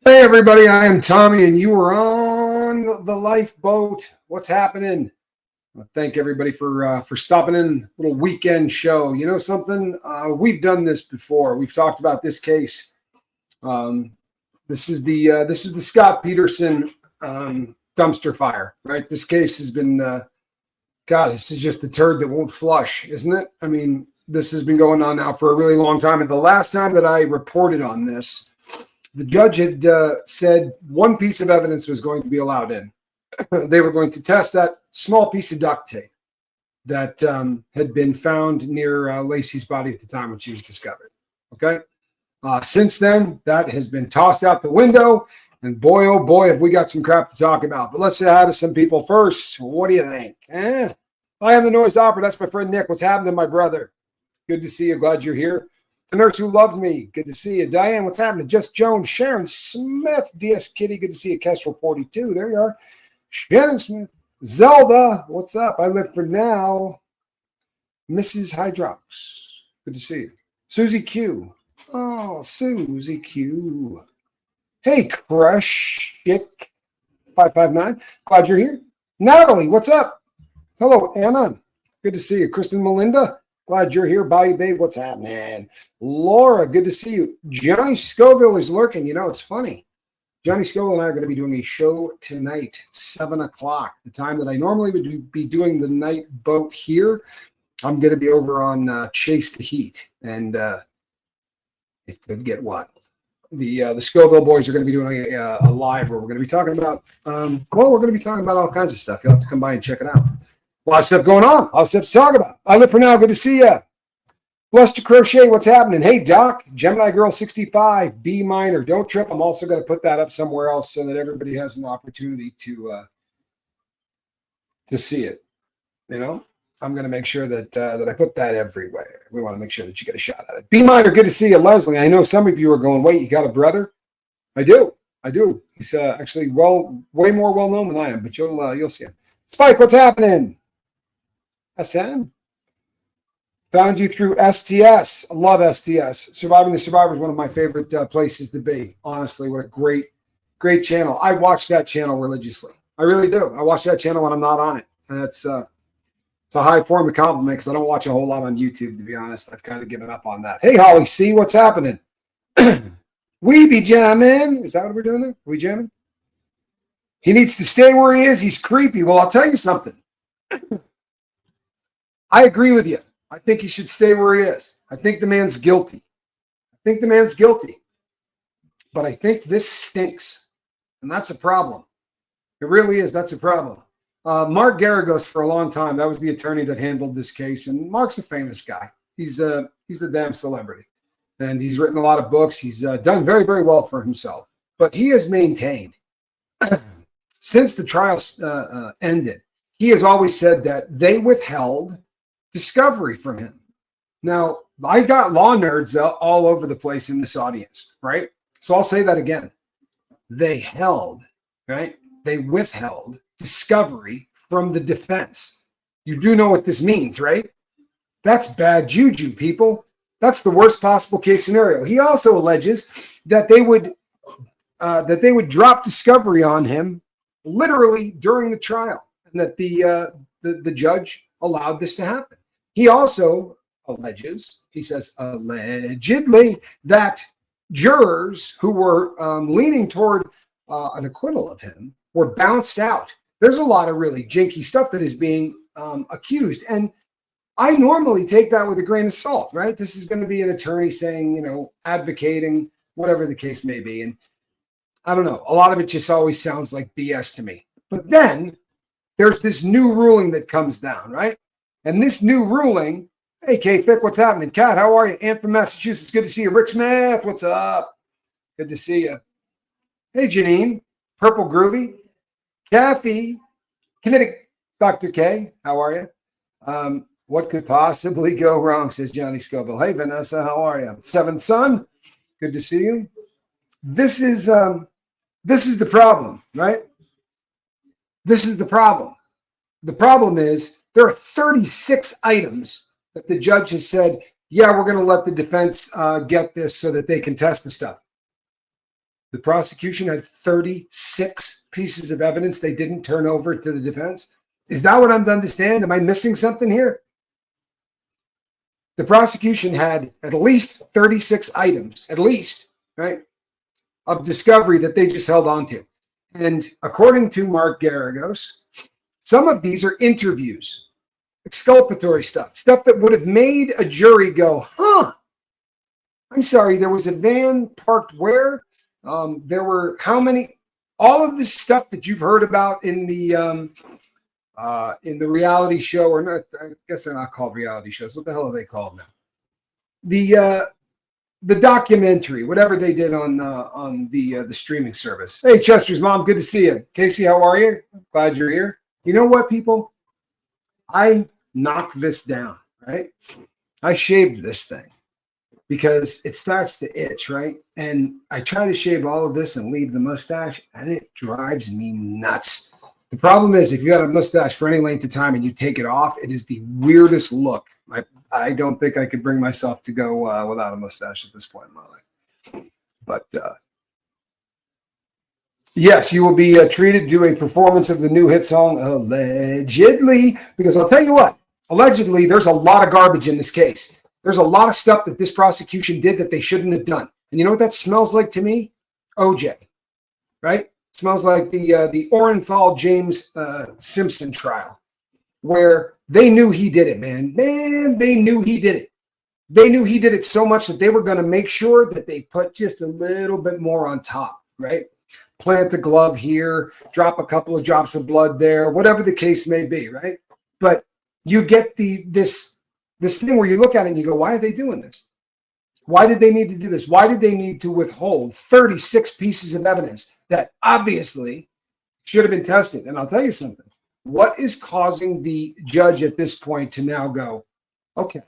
Hey everybody, I am Tommy and you are on the lifeboat. What's happening? Thank everybody for stopping in. Little weekend show. You know something? We've done this before. We've talked about this case. This is the Scott Peterson dumpster fire, right? This case has been God. This is just the turd that won't flush, isn't it? I mean, this has been going on now for a really long time. And the last time that I reported on this, the judge had said one piece of evidence was going to be allowed in. They were going to test that small piece of duct tape that had been found near Lacey's body at the time when she was discovered. Okay. Since then, that has been tossed out the window. And boy, oh boy, have we got some crap to talk about. But let's say hi to some people first. What do you think? I am the noise operator. That's my friend Nick. What's happening, my brother? Good to see you. Glad you're here. The nurse who loves me. Good to see you. Diane, what's happening? Just Jones, Sharon Smith, DS Kitty. Good to see you. Kestrel 42. There you are. Shannon Smith. Zelda, what's up? I live for now. Mrs. Hydrox. Good to see you. Susie Q. Oh, Susie Q. Hey, Crush Chick 559. Glad you're here. Natalie, what's up? Hello, Anna. Good to see you. Kristen Melinda. Glad you're here. Bobby Babe, what's happening? Laura, good to see you. Johnny Scoville is lurking. You know, it's funny. Johnny Scoville and I are going to be doing a show tonight at 7 o'clock. The time that I normally would be doing the night boat here, I'm going to be over on Chase the Heat. And it could get wild. The Scoville boys are going to be doing a live where we're going to be talking about, we're going to be talking about all kinds of stuff. You'll have to come by and check it out. A lot of stuff going on. A lot of stuff to talk about. I live for now. Good to see you. Blessed to Crochet. What's happening? Hey, Doc. Gemini Girl 65. B minor. Don't trip. I'm also going to put that up somewhere else so that everybody has an opportunity to see it. You know, I'm going to make sure that I put that everywhere. We want to make sure that you get a shot at it. B minor. Good to see you, Leslie. I know some of you are going, wait, you got a brother? I do. He's actually way more well known than I am, but you'll see him. Spike, what's happening? SM. Found you through STS. I love STS. Surviving the Survivor is one of my favorite places to be. Honestly, what a great channel. I watch that channel religiously. I really do. I watch that channel when I'm not on it. And it's a high form of compliment because I don't watch a whole lot on YouTube, to be honest. I've kind of given up on that. Hey, Holly C, what's happening? We be jamming. Is that what we're doing there? Are we jamming? He needs to stay where he is. He's creepy. Well, I'll tell you something. I agree with you. I think he should stay where he is. I think the man's guilty. But I think this stinks. And that's a problem. It really is. That's a problem. Mark Garagos for a long time. That was the attorney that handled this case. And Mark's a famous guy. He's a damn celebrity. And he's written a lot of books. He's done very, very well for himself. But he has maintained, since the trial ended, he has always said that they withheld discovery from him. Now, I got law nerds all over the place in this audience, right? So I'll say that again. They withheld discovery from the defense. You do know what this means, right? That's bad juju, people. That's the worst possible case scenario. He also alleges that they would drop discovery on him literally during the trial, and that the judge allowed this to happen. He also alleges, he says allegedly, that jurors who were leaning toward an acquittal of him were bounced out. There's a lot of really jinky stuff that is being accused. And I normally take that with a grain of salt, right? This is going to be an attorney saying, you know, advocating, whatever the case may be. And I don't know, a lot of it just always sounds like BS to me. But then there's this new ruling that comes down, right? And this new ruling, hey, K-Fick, what's happening? Kat, how are you? Ann from Massachusetts, good to see you. Rick Smith, what's up? Good to see you. Hey, Janine, Purple Groovy. Kathy, Kinetic Dr. K, how are you? What could possibly go wrong, says Johnny Scoville. Hey, Vanessa, how are you? Seventh Son, good to see you. This is the problem, right? This is the problem. The problem is there are 36 items that the judge has said, yeah, we're going to let the defense get this so that they can test the stuff. The prosecution had 36 pieces of evidence they didn't turn over to the defense. Is that what I'm to understand? Am I missing something here? The prosecution had at least 36 items, at least, right, of discovery that they just held on to. And according to Mark Garagos, some of these are interviews, exculpatory stuff that would have made a jury go, huh, I'm sorry, there was a van parked where? There were how many? All of this stuff that you've heard about in the reality show, or not? I guess they're not called reality shows. What the hell are they called now? The documentary, whatever they did on the streaming service. Hey, Chester's mom, good to see you. Casey, how are you? Glad you're here. You know what, people? I knocked this down, right? I shaved this thing because it starts to itch, right? And I try to shave all of this and leave the mustache, and it drives me nuts. The problem is if you got a mustache for any length of time and you take it off, it is the weirdest look. I don't think I could bring myself to go without a mustache at this point in my life. But yes, you will be treated to a performance of the new hit song, allegedly, because I'll tell you what, allegedly, there's a lot of garbage in this case. There's a lot of stuff that this prosecution did that they shouldn't have done. And you know what that smells like to me? OJ, right? Smells like the Orenthal James Simpson trial, where they knew he did it, man. Man, they knew he did it. They knew he did it so much that they were going to make sure that they put just a little bit more on top, right? Plant the glove here, drop a couple of drops of blood there, whatever the case may be, right? But you get this thing where you look at it and you go, why are they doing this? Why did they need to do this? Why did they need to withhold 36 pieces of evidence that obviously should have been tested? And I'll tell you something. What is causing the judge at this point to now go, okay,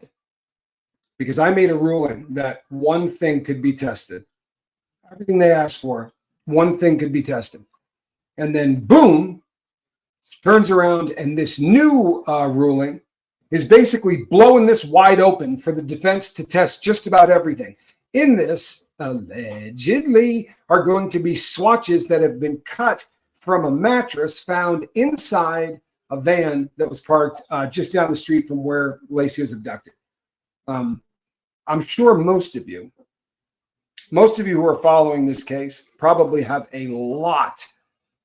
because I made a ruling that one thing could be tested. Everything they asked for, one thing could be tested. And then boom, turns around and this new ruling is basically blowing this wide open for the defense to test just about everything. In this, allegedly, are going to be swatches that have been cut from a mattress found inside a van that was parked just down the street from where Lacey was abducted. I'm sure most of you who are following this case probably have a lot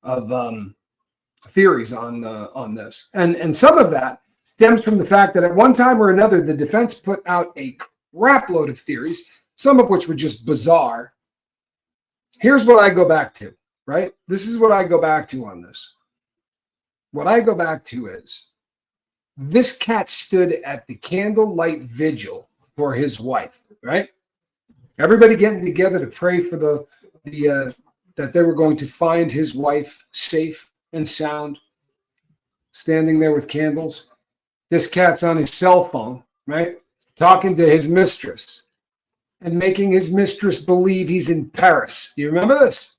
of theories on this. And some of that stems from the fact that at one time or another, the defense put out a crap load of theories, some of which were just bizarre. Here's what I go back to, right? This is what I go back to on this. What I go back to is this cat stood at the candlelight vigil for his wife, right? Everybody getting together to pray for that they were going to find his wife safe and sound, standing there with candles. This cat's on his cell phone, right? Talking to his mistress and making his mistress believe he's in Paris. You remember this?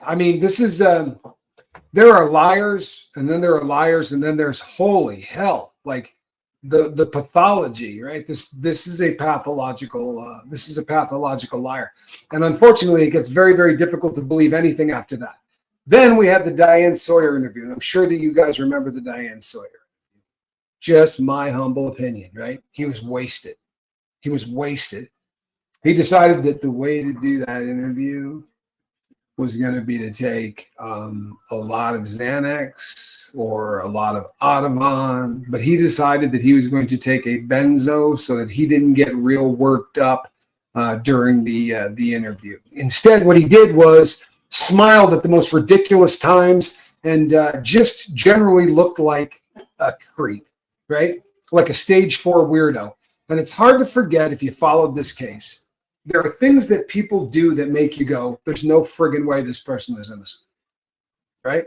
I mean, this is, there are liars, and then there are liars, and then there's holy hell, like the pathology, right? This is a pathological liar. And unfortunately, it gets very, very difficult to believe anything after that. Then we had the Diane Sawyer interview, and I'm sure that you guys remember the Diane Sawyer. Just my humble opinion, right? He was wasted. He was wasted. He decided that the way to do that interview was going to be to take a lot of Xanax or a lot of Audemars, but he decided that he was going to take a benzo so that he didn't get real worked up during the interview. Instead, what he did was smiled at the most ridiculous times and just generally looked like a creep, right? Like a stage 4 weirdo. And it's hard to forget if you followed this case. There are things that people do that make you go, there's no friggin' way this person is innocent, right?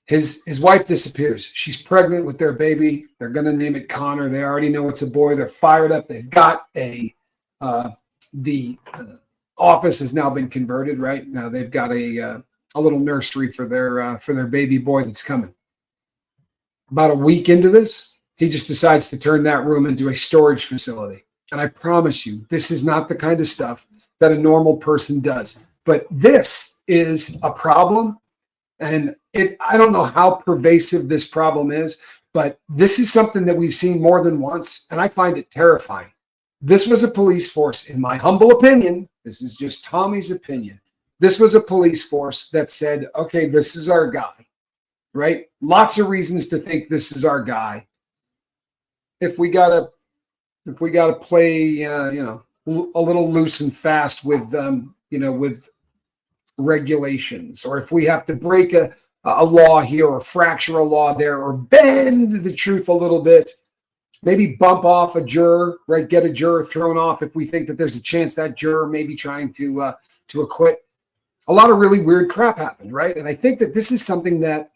His wife disappears. She's pregnant with their baby. They're going to name it Connor. They already know it's a boy. They're fired up. They've got the office has now been converted, right? Now they've got a little nursery for their baby boy that's coming. About a week into this, he just decides to turn that room into a storage facility. And I promise you, this is not the kind of stuff that a normal person does. But this is a problem. And I don't know how pervasive this problem is, but this is something that we've seen more than once, and I find it terrifying. This was a police force, in my humble opinion, this is just Tommy's opinion. This was a police force that said, okay, this is our guy, right? Lots of reasons to think this is our guy. If we gotta play, a little loose and fast with with regulations, or if we have to break a law here or fracture a law there or bend the truth a little bit, maybe bump off a juror, right? Get a juror thrown off if we think that there's a chance that juror may be trying to acquit. A lot of really weird crap happened, right? And I think that this is something that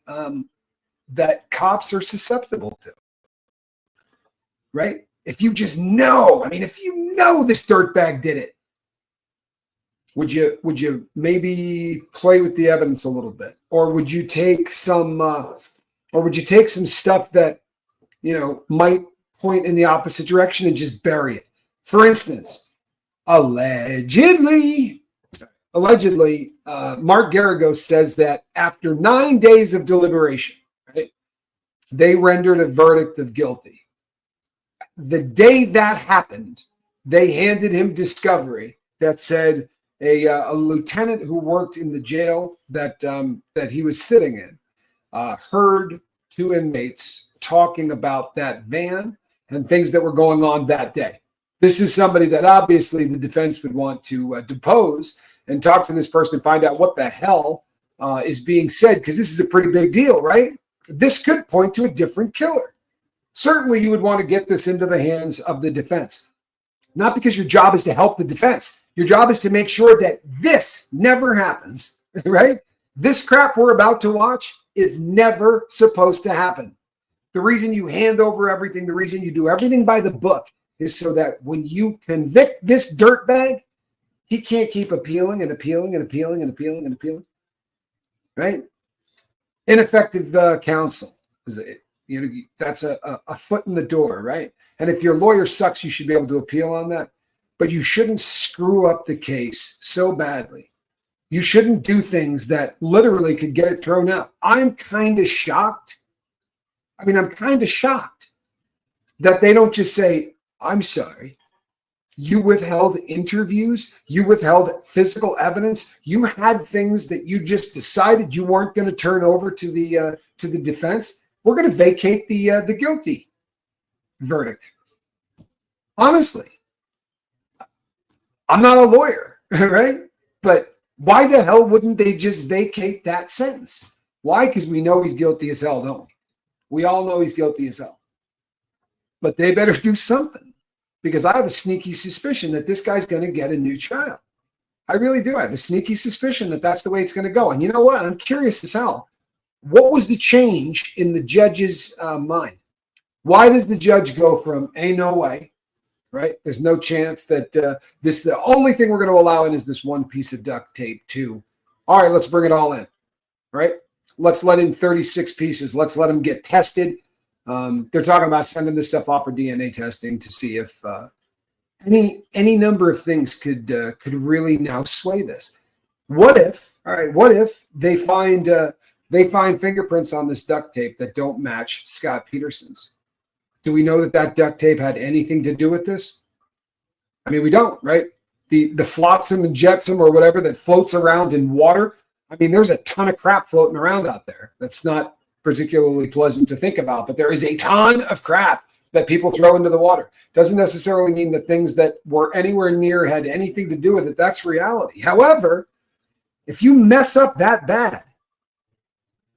that cops are susceptible to, right? If you just know, if you know this dirtbag did it, would you maybe play with the evidence a little bit, or would you take some stuff that might point in the opposite direction and just bury it? For instance, allegedly, Mark Garagos says that after 9 days of deliberation, right, they rendered a verdict of guilty. The day that happened, they handed him discovery that said a lieutenant who worked in the jail that he was sitting in heard two inmates talking about that van and things that were going on that day. This is somebody that obviously the defense would want to depose and talk to this person and find out what the hell is being said, because this is a pretty big deal, right? This could point to a different killer. Certainly you would want to get this into the hands of the defense, not because your job is to help the defense. Your job is to make sure that this never happens, right? This crap we're about to watch is never supposed to happen. The reason you hand over everything, the reason you do everything by the book is so that when you convict this dirtbag, he can't keep appealing and appealing and appealing and appealing and appealing, right? Ineffective counsel. That's a foot in the door, right? And if your lawyer sucks, you should be able to appeal on that. But you shouldn't screw up the case so badly. You shouldn't do things that literally could get it thrown out. I'm kind of shocked. I'm kind of shocked that they don't just say, I'm sorry. You withheld interviews. You withheld physical evidence. You had things that you just decided you weren't going to turn over to the defense. We're going to vacate the guilty verdict. Honestly, I'm not a lawyer, right? But why the hell wouldn't they just vacate that sentence? Why? Because we know he's guilty as hell, don't we? We all know he's guilty as hell. But they better do something, because I have a sneaky suspicion that this guy's going to get a new trial. I really do. I have a sneaky suspicion that that's the way it's going to go. And you know what? I'm curious as hell. What was the change in the judge's mind? Why does the judge go from ain't no way, right? There's no chance that the only thing we're going to allow in is this one piece of duct tape to, all right, let's bring it all in, right? Let's let in 36 pieces. Let's let them get tested. They're talking about sending this stuff off for DNA testing to see if any number of things could really now sway this. What if they find fingerprints on this duct tape that don't match Scott Peterson's? Do we know that duct tape had anything to do with this? We don't, right? The flotsam and jetsam or whatever that floats around in water. There's a ton of crap floating around out there. That's not particularly pleasant to think about, but there is a ton of crap that people throw into the water. Doesn't necessarily mean the things that were anywhere near had anything to do with it. That's reality. However, if you mess up that bad,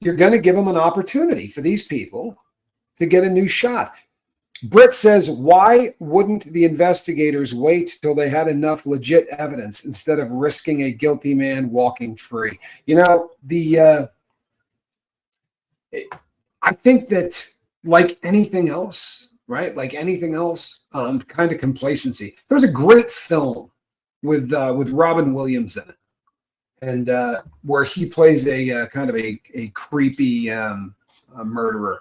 you're going to give them an opportunity for these people to get a new shot. Britt says, why wouldn't the investigators wait till they had enough legit evidence instead of risking a guilty man walking free? I think that like anything else, right? Like anything else, kind of complacency. There was a great film with Robin Williams in it, and where he plays a kind of a creepy murderer.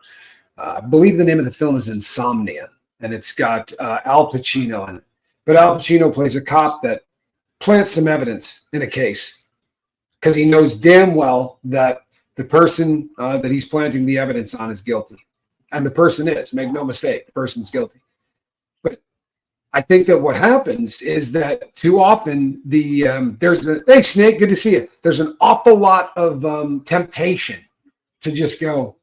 I believe the name of the film is Insomnia, and it's got Al Pacino in it. But Al Pacino plays a cop that plant some evidence in a case because he knows damn well that the person that he's planting the evidence on is guilty. And the person is, make no mistake, the person's guilty. But I think that what happens is that too often there's a, hey, Snake, good to see you. There's an awful lot of temptation to just go,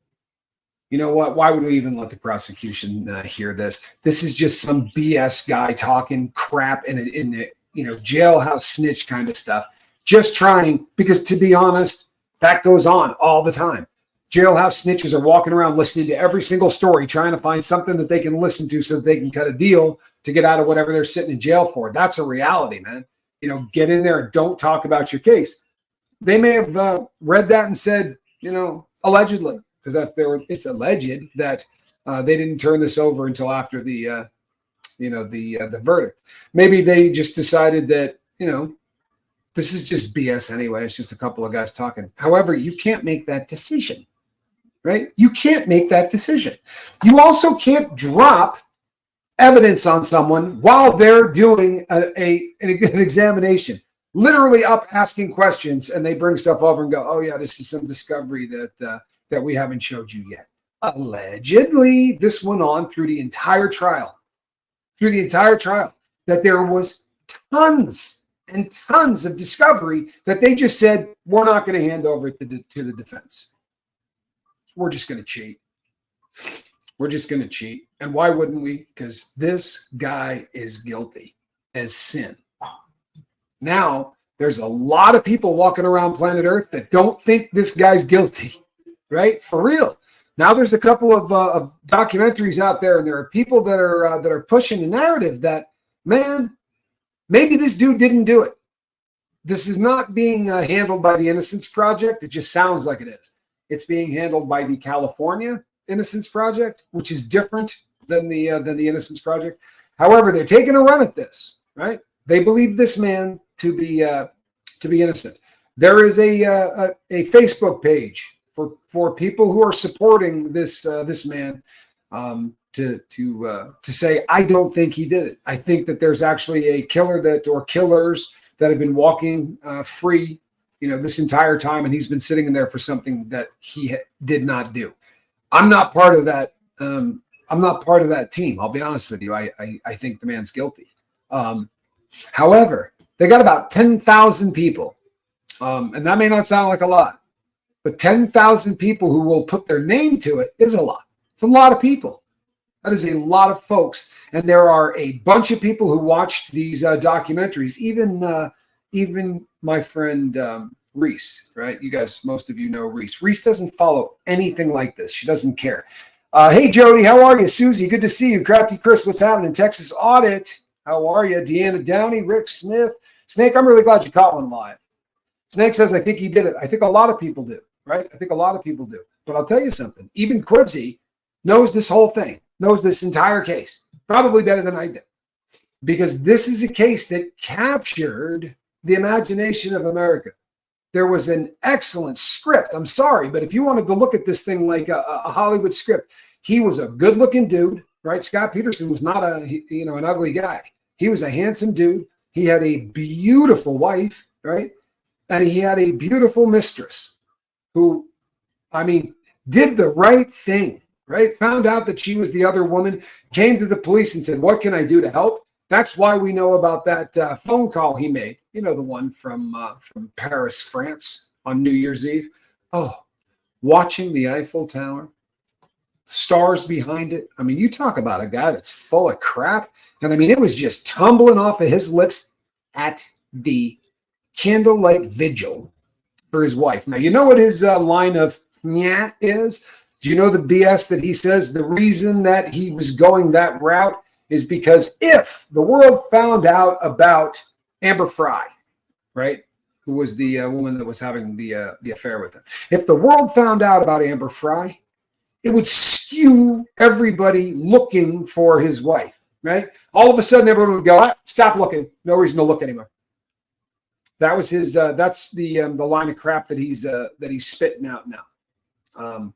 you know what? Why would we even let the prosecution hear this? This is just some BS guy talking crap in a jailhouse snitch kind of stuff. Just trying, because to be honest, that goes on all the time. Jailhouse snitches are walking around listening to every single story, trying to find something that they can listen to so that they can cut a deal to get out of whatever they're sitting in jail for. That's a reality, man. Get in there and don't talk about your case. They may have read that and said, allegedly, because it's alleged that they didn't turn this over until after the verdict. Maybe they just decided that, this is just BS anyway. It's just a couple of guys talking. However, you can't make that decision, right? You can't make that decision. You also can't drop evidence on someone while they're doing an examination, literally up asking questions, and they bring stuff over and go, oh yeah, this is some discovery that we haven't showed you yet. Allegedly, this went on through the entire trial, that there was tons and tons of discovery that they just said, we're not going to hand over to the defense. We're just going to cheat. And why wouldn't we? Because this guy is guilty as sin. Now, there's a lot of people walking around planet Earth that don't think this guy's guilty, right? For real. Now there's a couple of documentaries out there, and there are people that are pushing the narrative that, man, maybe this dude didn't do it. This is not being handled by the Innocence Project. It just sounds like it is. It's being handled by the California Innocence Project, which is different than the Innocence Project. However, they're taking a run at this, right? They believe this man to be innocent. There is a Facebook page for people who are supporting this man to say, I don't think he did it. I think that there's actually a killer or killers that have been walking free, this entire time, and he's been sitting in there for something that he did not do. I'm not part of that. I'm not part of that team. I'll be honest with you. I think the man's guilty. However, they got about 10,000 people, and that may not sound like a lot, but 10,000 people who will put their name to it is a lot. It's a lot of people. That is a lot of folks. And there are a bunch of people who watched these documentaries, even my friend Reese, right? You guys, most of you know Reese. Reese doesn't follow anything like this. She doesn't care. Hey, Jody, how are you? Susie, good to see you. Crafty Chris, what's happening? Texas Audit, how are you? Deanna Downey, Rick Smith. Snake, I'm really glad you caught one live. Snake says, I think he did it. I think a lot of people do, right? I think a lot of people do. But I'll tell you something. Even Quibsy knows this whole thing, knows this entire case, probably better than I do. Because this is a case that captured the imagination of America. There was an excellent script. I'm sorry, but if you wanted to look at this thing like a Hollywood script, he was a good-looking dude, right? Scott Peterson was not an ugly guy. He was a handsome dude. He had a beautiful wife, right? And he had a beautiful mistress who, did the right thing, right? Found out that she was the other woman, came to the police and said, what can I do to help? That's why we know about that phone call he made. You know, the one from Paris, France on New Year's Eve. Oh, watching the Eiffel Tower, stars behind it. You talk about a guy that's full of crap. And it was just tumbling off of his lips at the candlelight vigil for his wife. Now, you know what his line of "nyah" is? Do you know the BS that he says the reason that he was going that route is because if the world found out about Amber Fry, right, who was the woman that was having the affair with him, if the world found out about Amber Fry, it would skew everybody looking for his wife, right? All of a sudden, everyone would go, stop looking. No reason to look anymore. That was his. That's the line of crap that he's spitting out now.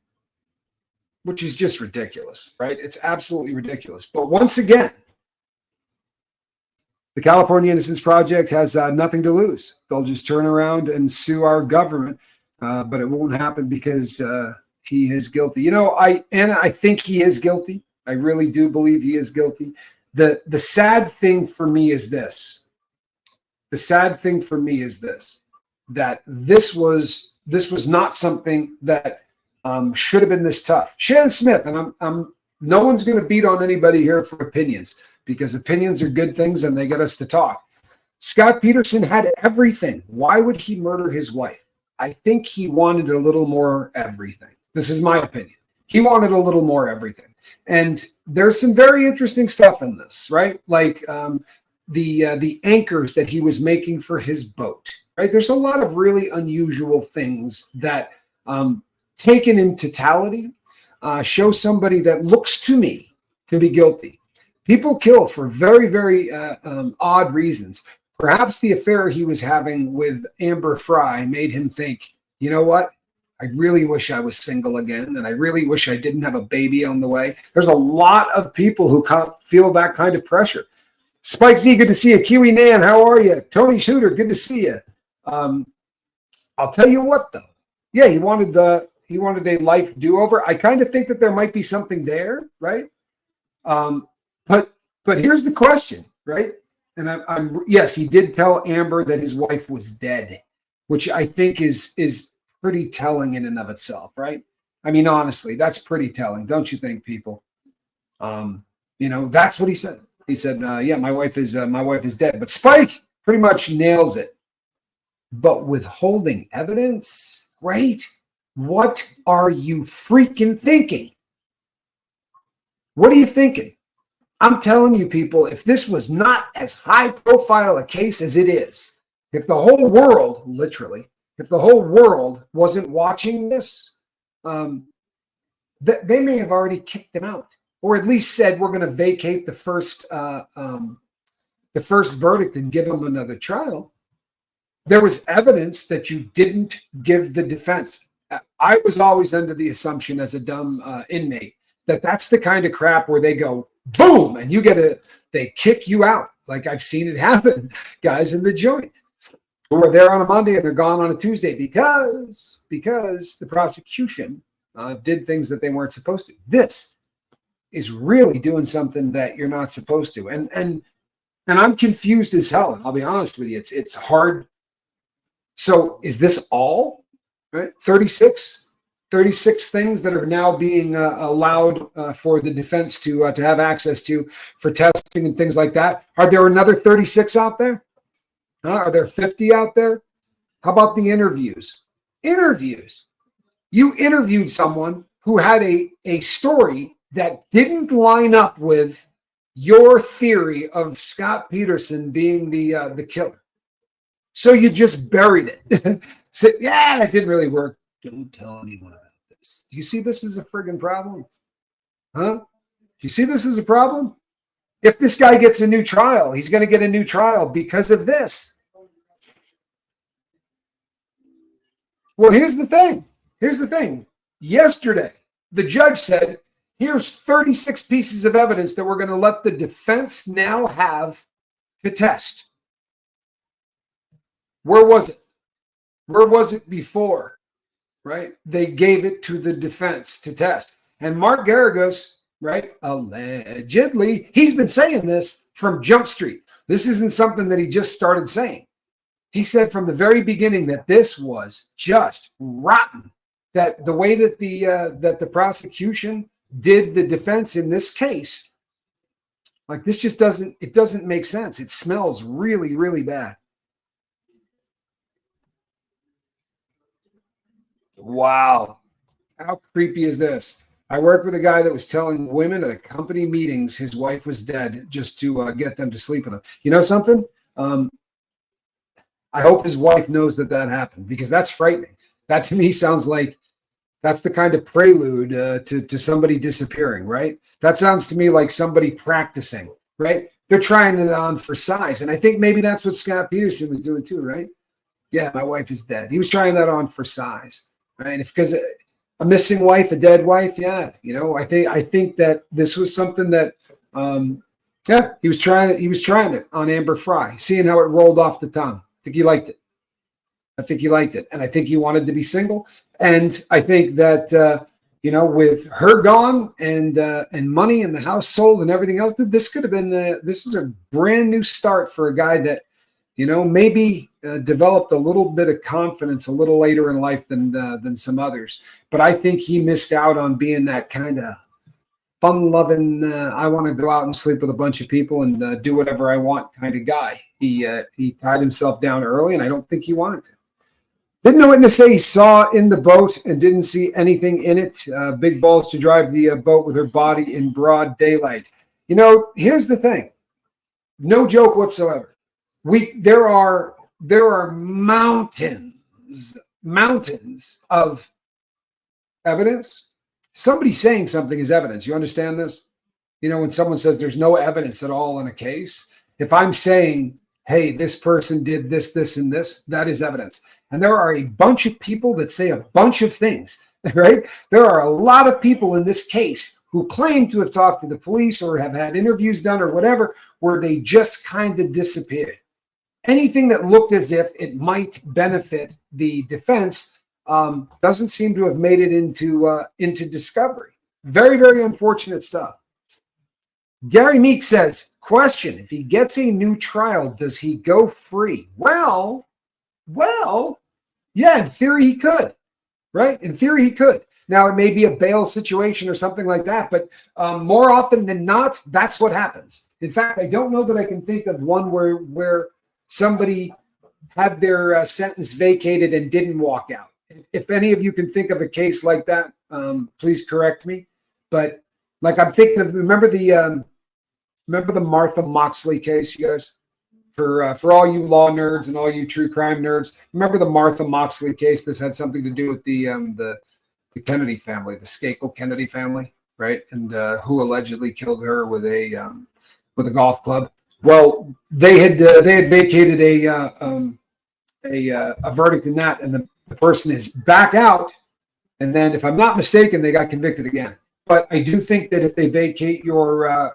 Which is just ridiculous, right? It's absolutely ridiculous. But once again, The California Innocence Project has nothing to lose. They'll just turn around and sue our government, but it won't happen because he is guilty. I think he is guilty. I really do believe he is guilty. The sad thing for me is this. The sad thing for me is this, that this was not something that should have been this tough. Shannon Smith, and no one's going to beat on anybody here for opinions, because opinions are good things and they get us to talk. Scott Peterson had everything. Why would he murder his wife? I think he wanted a little more everything. This is my opinion. He wanted a little more everything. And there's some very interesting stuff in this, right? Like the anchors that he was making for his boat, right? There's a lot of really unusual things that taken in totality show somebody that looks to me to be guilty. People kill for very, very odd reasons. Perhaps the affair he was having with Amber Fry made him think, you know what? I really wish I was single again, and I really wish I didn't have a baby on the way. There's a lot of people who feel that kind of pressure. Spike Z, good to see you. Kiwi Nan, how are you? Tony Shooter, good to see you. I'll tell you what, though. Yeah, he wanted a life do-over. I kind of think that there might be something there, right? But here's the question, right? And yes, he did tell Amber that his wife was dead, which I think is pretty telling in and of itself, right? I mean, honestly, that's pretty telling, don't you think, people? That's what he said. He said, "Yeah, my wife is dead." But Spike pretty much nails it. But withholding evidence, right? What are you freaking thinking? What are you thinking? I'm telling you, people, if this was not as high profile a case as it is, if the whole world, literally, if the whole world wasn't watching this, they may have already kicked him out, or at least said, we're going to vacate the first verdict and give him another trial. There was evidence that you didn't give the defense. I was always under the assumption as a dumb inmate that that's the kind of crap where they go, boom, and they kick you out. Like I've seen it happen, guys in the joint who are there on a Monday and they're gone on a Tuesday because the prosecution did things that they weren't supposed to. This is really doing something that you're not supposed to. And I'm confused as hell. I'll be honest with you. It's hard. So is this all, right? 36 things that are now being allowed for the defense to have access to for testing and things like that. Are there another 36 out there? Are there 50 out there? How about the interviews? Interviews. You interviewed someone who had a story that didn't line up with your theory of Scott Peterson being the killer. So you just buried it. Said, yeah, it didn't really work. Don't tell anyone about this. Do you see this as a friggin' problem? Huh? Do you see this as a problem? If this guy gets a new trial, he's going to get a new trial because of this. Well, here's the thing. Yesterday, the judge said, here's 36 pieces of evidence that we're going to let the defense now have to test. Where was it? Where was it before? Right? They gave it to the defense to test. And Mark Garagos, right, allegedly, he's been saying this from Jump Street. This isn't something that he just started saying. He said from the very beginning that this was just rotten. That the way that the prosecution did the defense in this case, like this just doesn't make sense. It smells really, really bad. Wow. How creepy is this? I worked with a guy that was telling women at a company meetings his wife was dead just to get them to sleep with him. You know something? I hope his wife knows that happened because that's frightening. That to me sounds like that's the kind of prelude to somebody disappearing, right? That sounds to me like somebody practicing, right? They're trying it on for size. And I think maybe that's what Scott Peterson was doing too, right? Yeah, my wife is dead. He was trying that on for size, right? If because a missing wife, a dead wife, yeah. You know, I think that this was something that Yeah, he was trying it on Amber Fry, seeing how it rolled off the tongue. I think he liked it. And I think he wanted to be single. And I think that with her gone and money and the house sold and everything else, this could have been this is a brand new start for a guy that maybe developed a little bit of confidence a little later in life than some others. But I think he missed out on being that kind of fun-loving, I want to go out and sleep with a bunch of people and do whatever I want kind of guy. He tied himself down early, and I don't think he wanted to. Didn't know what to say. He saw in the boat and didn't see anything in it. Big balls to drive the boat with her body in broad daylight. Here's the thing. No joke whatsoever. There are mountains of evidence. Somebody saying something is evidence. You understand this? When someone says there's no evidence at all in a case, if I'm saying, hey, this person did this, this, and this, that is evidence. And there are a bunch of people that say a bunch of things, right? There are a lot of people in this case who claim to have talked to the police or have had interviews done or whatever, where they just kind of disappeared. Anything that looked as if it might benefit the defense doesn't seem to have made it into discovery. Very, very unfortunate stuff. Gary Meek says, question, if he gets a new trial, does he go free? Well, yeah, in theory he could, right? In theory he could. Now, it may be a bail situation or something like that, but more often than not, that's what happens. In fact, I don't know that I can think of one where somebody had their sentence vacated and didn't walk out. If any of you can think of a case like that, please correct me. But like I'm thinking of, remember the Martha Moxley case, you guys? For all you law nerds and all you true crime nerds, remember the Martha Moxley case? This had something to do with the Kennedy family, the Skakel Kennedy family, right? And who allegedly killed her with a golf club. Well, they had vacated a verdict in that, and the person is back out. And then, if I'm not mistaken, they got convicted again. But I do think that if they vacate your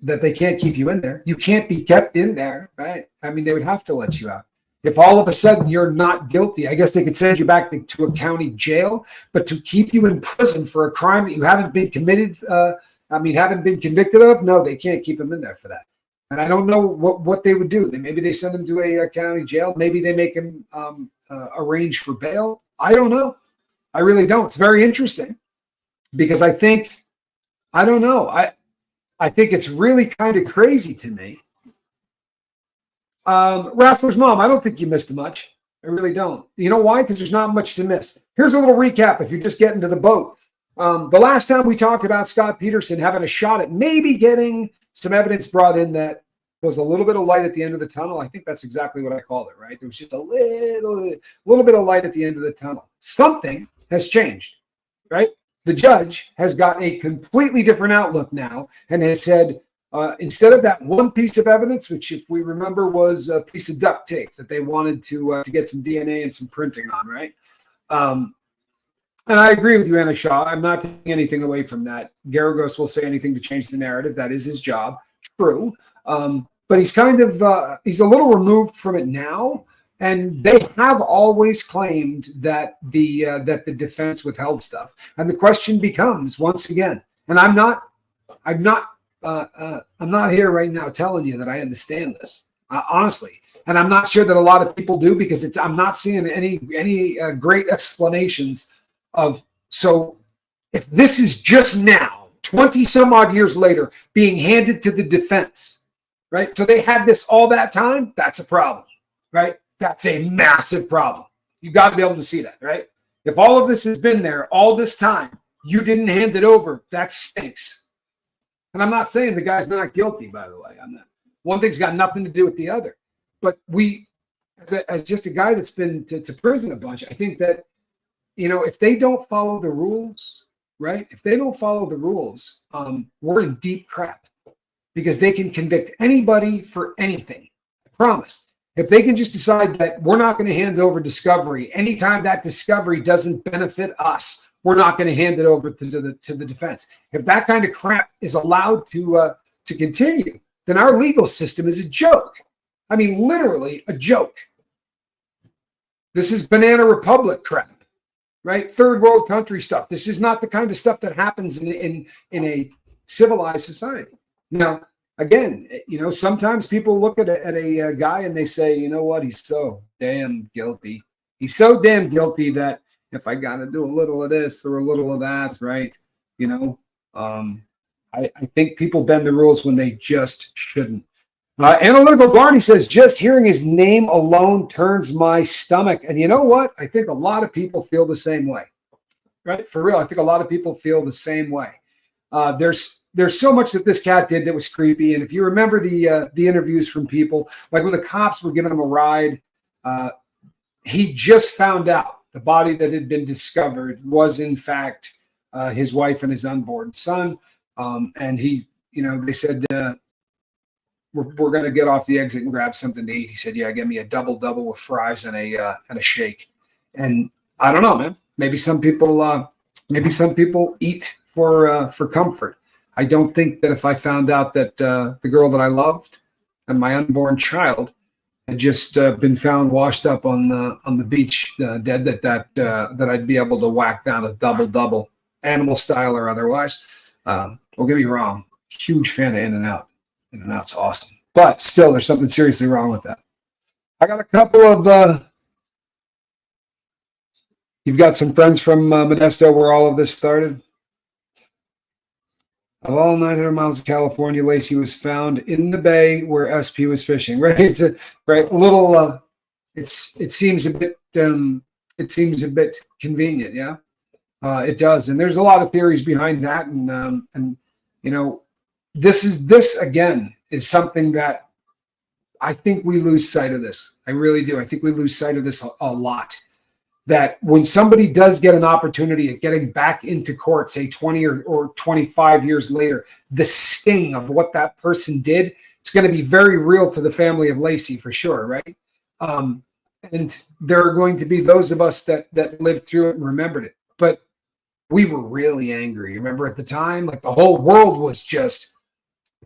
that they can't keep you in there. You can't be kept in there, right? I mean, they would have to let you out. If all of a sudden you're not guilty, I guess they could send you back to a county jail, but to keep you in prison for a crime that you haven't been convicted of, no, they can't keep them in there for that. And I don't know what they would do. Maybe they send them to a county jail. Maybe they make them arrange for bail. I don't know. I really don't. It's very interesting because I think it's really kind of crazy to me. Wrestler's Mom, I don't think you missed much. I really don't. You know why? Because there's not much to miss. Here's a little recap if you're just getting to the boat. The last time we talked about Scott Peterson having a shot at maybe getting some evidence brought in that was a little bit of light at the end of the tunnel. I think that's exactly what I called it, right? There was just a little bit of light at the end of the tunnel. Something has changed, right? The judge has got a completely different outlook now and has said, instead of that one piece of evidence, which if we remember was a piece of duct tape that they wanted to get some DNA and some printing on, right? And I agree with you, Anna Shaw. I'm not taking anything away from that. Garagos will say anything to change the narrative. That is his job. True. But he's kind of, he's a little removed from it now. And they have always claimed that the defense withheld stuff. And the question becomes, once again, and I'm not here right now telling you that I understand this, honestly. And I'm not sure that a lot of people do, because I'm not seeing any great explanations of, so if this is just now, 20 some odd years later, being handed to the defense, right? So they had this all that time, that's a problem, right? That's a massive problem. You got to be able to see that, right? If all of this has been there all this time, you didn't hand it over, that stinks. And I'm not saying the guy's not guilty, by the way. I'm not. One thing's got nothing to do with the other. But we, as just a guy that's been to prison a bunch, I think that, if they don't follow the rules, right? If they don't follow the rules, we're in deep crap, because they can convict anybody for anything. I promise. If they can just decide that we're not going to hand over discovery anytime that discovery doesn't benefit us, we're not going to hand it over to the defense. If that kind of crap is allowed to continue, then our legal system is a joke. I mean, literally a joke. This is Banana Republic crap, right? Third world country stuff. This is not the kind of stuff that happens in a civilized society. Now, again, sometimes people look at a guy and they say, you know what, he's so damn guilty. He's so damn guilty that if I got to do a little of this or a little of that, right? I think people bend the rules when they just shouldn't. Analytical Barney says, just hearing his name alone turns my stomach. And you know what? I think a lot of people feel the same way, right? For real, I think a lot of people feel the same way. There's so much that this cat did that was creepy. And if you remember the interviews from people, like when the cops were giving him a ride, he just found out the body that had been discovered was in fact his wife and his unborn son. And they said, we're going to get off the exit and grab something to eat. He said, yeah, give me a double with fries and a shake. And I don't know, man, maybe some people eat for comfort. I don't think that if I found out that the girl that I loved and my unborn child had just been found washed up on the beach, dead, that I'd be able to whack down a double, animal style or otherwise. Don't get me wrong, huge fan of In-N-Out. In-N-Out's awesome, but still, there's something seriously wrong with that. I got a couple of. You've got some friends from Modesto where all of this started. Of all 900 miles of California, Lacey was found in the bay where SP was fishing. Right, it's a little. It seems a bit. It seems a bit convenient, yeah. It does, and there's a lot of theories behind that, and this again is something that I think we lose sight of this. I really do. I think we lose sight of this a lot. That when somebody does get an opportunity at getting back into court, say 20 or 25 years later, the sting of what that person did, it's going to be very real to the family of Lacey for sure, right? And there are going to be those of us that lived through it and remembered it. But we were really angry. Remember at the time, like the whole world was just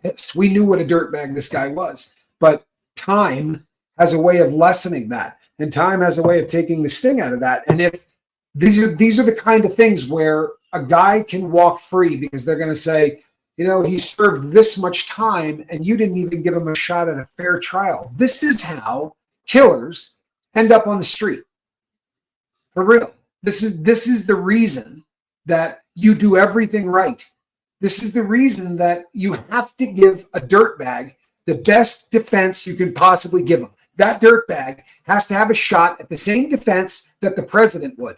pissed. We knew what a dirtbag this guy was. But time has a way of lessening that. And time has a way of taking the sting out of that. And if these are the kind of things where a guy can walk free because they're going to say, he served this much time and you didn't even give him a shot at a fair trial. This is how killers end up on the street. For real. This is the reason that you do everything right. This is the reason that you have to give a dirtbag the best defense you can possibly give him. That dirtbag has to have a shot at the same defense that the president would,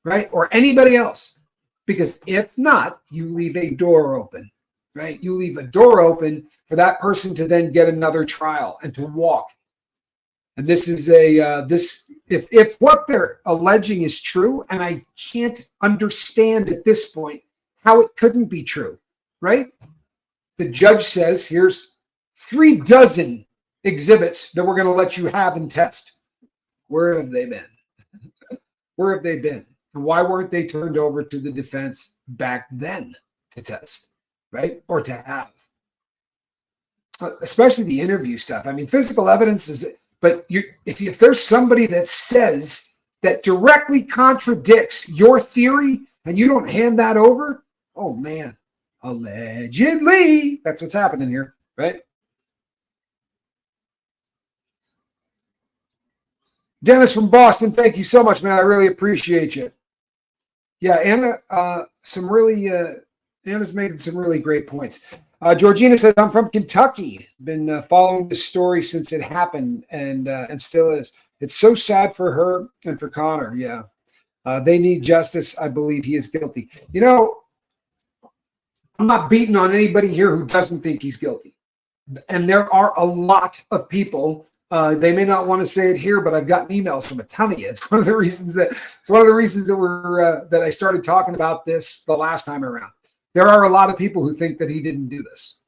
right? Or anybody else. Because if not, you leave a door open, right? You leave a door open for that person to then get another trial and to walk. And this is if what they're alleging is true, and I can't understand at this point how it couldn't be true, right? The judge says, here's 36 exhibits that we're going to let you have and test. Where have they been? Where have they been? And why weren't they turned over to the defense back then to test, right? Or to have? Especially the interview stuff. I mean, physical evidence is, but if there's somebody that says that directly contradicts your theory and you don't hand that over, oh man, allegedly, that's what's happening here, right? Dennis from Boston, thank you so much, man. I really appreciate you. Yeah, Anna, Anna's made some really great points. Georgina said, I'm from Kentucky. Been following this story since it happened and still is. It's so sad for her and for Connor. Yeah. They need justice. I believe he is guilty. I'm not beating on anybody here who doesn't think he's guilty. And there are a lot of people. They may not want to say it here, but I've gotten emails from a ton of you. It's one of the reasons that that I started talking about this the last time around. There are a lot of people who think that he didn't do this.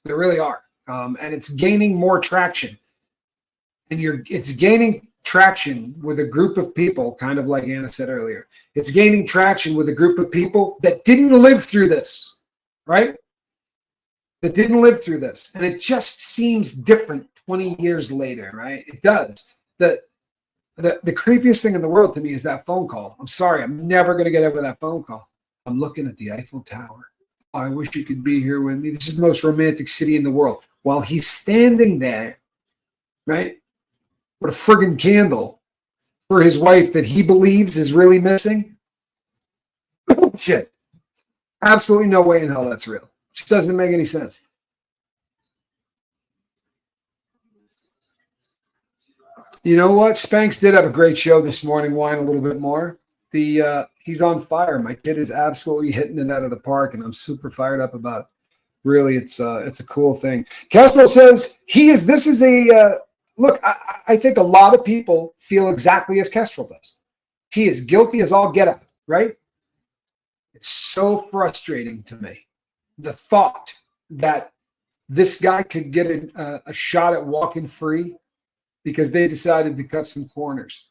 There really are, and it's gaining more traction. And it's gaining traction with a group of people, kind of like Anna said earlier. It's gaining traction with a group of people that didn't live through this, right? That didn't live through this. And it just seems different 20 years later, right? It does. The creepiest thing in the world to me is that phone call. I'm sorry, I'm never going to get over that phone call. I'm looking at the Eiffel Tower. I wish you could be here with me. This is the most romantic city in the world. While he's standing there, right, with a friggin' candle for his wife that he believes is really missing. Shit. Absolutely no way in hell that's real. Just doesn't make any sense. You know what? Spanx did have a great show this morning. Whine a little bit more. He's on fire. My kid is absolutely hitting it out of the park, and I'm super fired up about it. Really, it's a cool thing. Castro says this is a look. I think a lot of people feel exactly as Kestrel does. He is guilty as all get out, right? It's so frustrating to me. The thought that this guy could get a shot at walking free because they decided to cut some corners,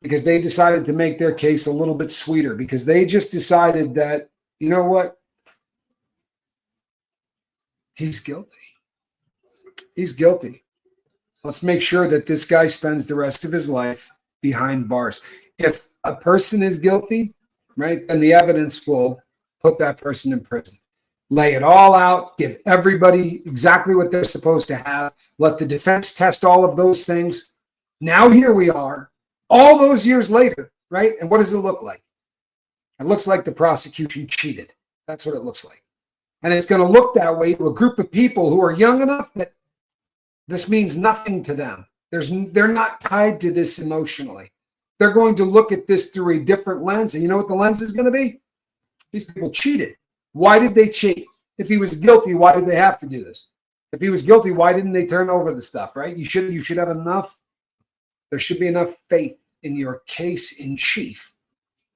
because they decided to make their case a little bit sweeter, because they just decided that, you know what? He's guilty. He's guilty. Let's make sure that this guy spends the rest of his life behind bars. If a person is guilty, right, then the evidence will put that person in prison. Lay it all out, give everybody exactly what they're supposed to have, let the defense test all of those things. Now here we are, all those years later, right? And what does it look like? It looks like the prosecution cheated. That's what it looks like. And it's going to look that way to a group of people who are young enough that this means nothing to them. They're not tied to this emotionally. They're going to look at this through a different lens. And you know what the lens is going to be? These people cheated. Why did they cheat? If he was guilty, why did they have to do this? If he was guilty, why didn't they turn over the stuff, right? You should have enough. There should be enough faith in your case in chief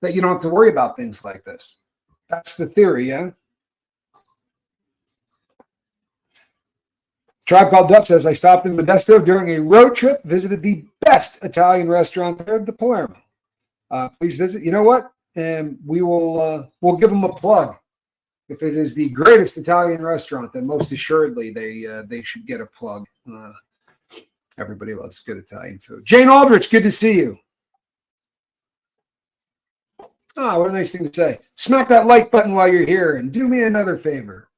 that you don't have to worry about things like this. That's the theory, yeah? Tribe Called Duck says, I stopped in Modesto during a road trip, visited the best Italian restaurant there, the Palermo. Please visit. You know what? And we'll give them a plug. If it is the greatest Italian restaurant, then most assuredly they should get a plug. Everybody loves good Italian food. Jane Aldrich, good to see you. What a nice thing to say. Smack that like button while you're here and do me another favor.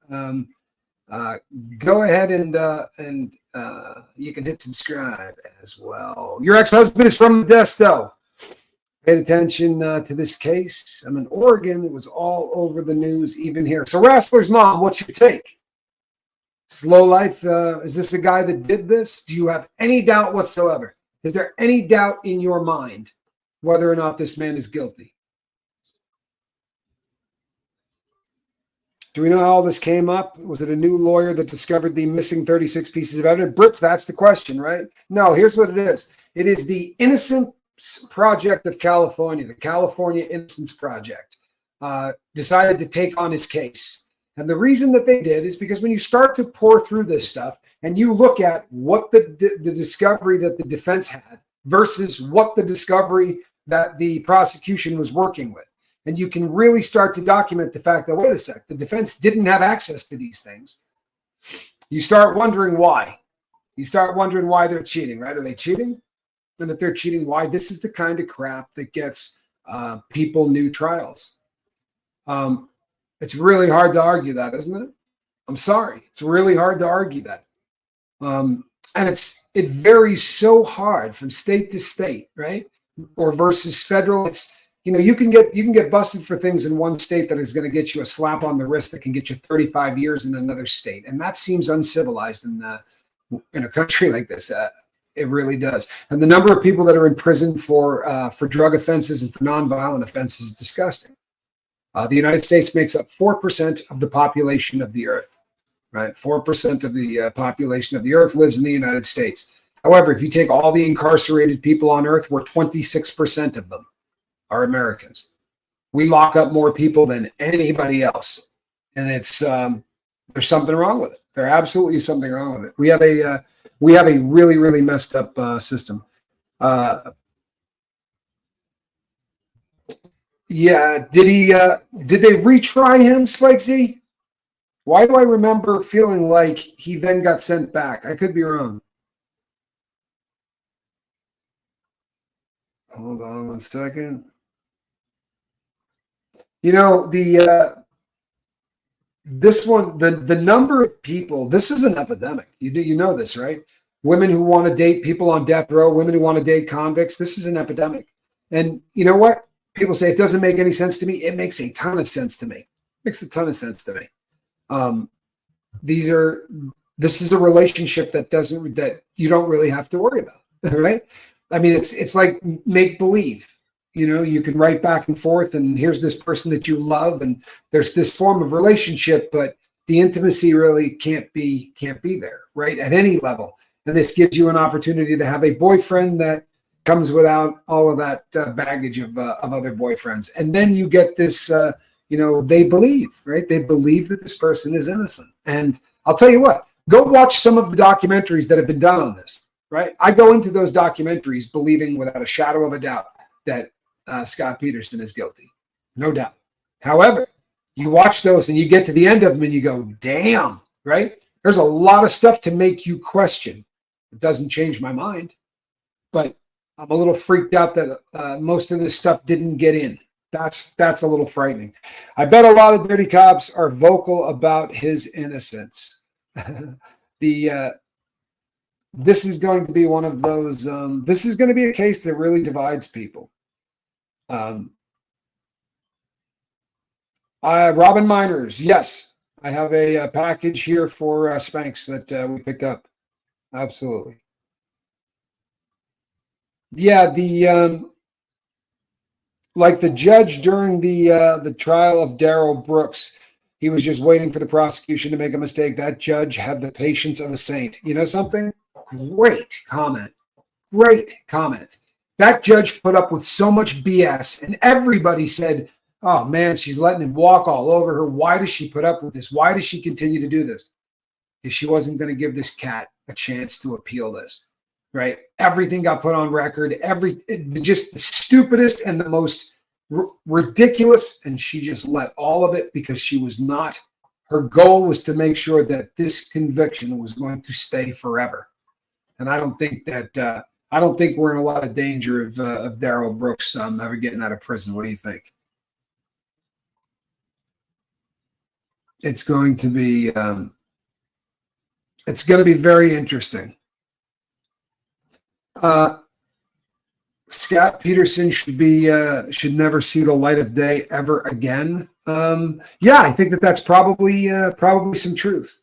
Go ahead and you can hit subscribe as well. Your ex-husband is from Modesto. Paid attention to this case. I'm in Oregon. It was all over the news, even here. So Wrestler's mom, what's your take? Slow life, is this a guy that did this? Do you have any doubt whatsoever? Is there any doubt in your mind whether or not this man is guilty? Do we know how all this came up? Was it a new lawyer that discovered the missing 36 pieces of evidence? Brits, that's the question, right? No, here's what it is. It is the Innocence Project of California, the California Innocence Project, decided to take on his case. And the reason that they did is because when you start to pour through this stuff and you look at what the discovery that the defense had versus what the discovery that the prosecution was working with, and you can really start to document the fact that, wait a sec, the defense didn't have access to these things. You start wondering why. You start wondering why they're cheating, right? Are they cheating? And if they're cheating, why? This is the kind of crap that gets people new trials. It's really hard to argue that, isn't it? I'm sorry. It's really hard to argue that. And it varies so hard from state to state, right? Or versus federal. It's, you can get busted for things in one state that is going to get you a slap on the wrist that can get you 35 years in another state. And that seems uncivilized in a country like this. It really does. And the number of people that are in prison for drug offenses and for nonviolent offenses is disgusting. The United States makes up 4% of the population of the earth, right? 4% of the population of the earth lives in the United States. However, if you take all the incarcerated people on earth, we're 26% of them are Americans. We lock up more people than anybody else. And it's there's something wrong with it. There absolutely is something wrong with it. We have a really, really messed up system. Yeah, did they retry him, Spike Z? Why do I remember feeling like he then got sent back? I could be wrong. Hold on 1 second. You know, this one, the number of people, this is an epidemic. You know this, right? Women who want to date people on death row, women who want to date convicts. This is an epidemic. And you know what? People say it doesn't make any sense to me. It makes a ton of sense to me. It makes a ton of sense to me. This is a relationship that you don't really have to worry about, right? I mean, it's like make believe. You know, you can write back and forth, and here's this person that you love, and there's this form of relationship, but the intimacy really can't be there, right? At any level. And this gives you an opportunity to have a boyfriend that comes without all of that baggage of other boyfriends, and then you get this. They believe, right? They believe that this person is innocent. And I'll tell you what, go watch some of the documentaries that have been done on this, right? I go into those documentaries believing without a shadow of a doubt that Scott Peterson is guilty. No doubt. However, you watch those and you get to the end of them and you go, damn, right? There's a lot of stuff to make you question. It doesn't change my mind, but I'm a little freaked out that most of this stuff didn't get in. That's a little frightening. I bet a lot of dirty cops are vocal about his innocence. This is going to be one of those. This is going to be a case that really divides people. Robin Miners, yes, I have a package here for Spanx that we picked up. Absolutely. Yeah, like the judge during the trial of Darrell Brooks, he was just waiting for the prosecution to make a mistake. That judge had the patience of a saint. You know something? Great comment. Great comment. That judge put up with so much BS, and everybody said, oh man, she's letting him walk all over her. Why does she put up with this? Why does she continue to do this? Because she wasn't going to give this cat a chance to appeal this. Right? Everything got put on record, just the stupidest and the most ridiculous. And she just let all of it because her goal was to make sure that this conviction was going to stay forever. And I don't think we're in a lot of danger of Darrell Brooks ever getting out of prison. What do you think? It's going to be very interesting. Scott Peterson should never see the light of day ever again. I think that's probably some truth.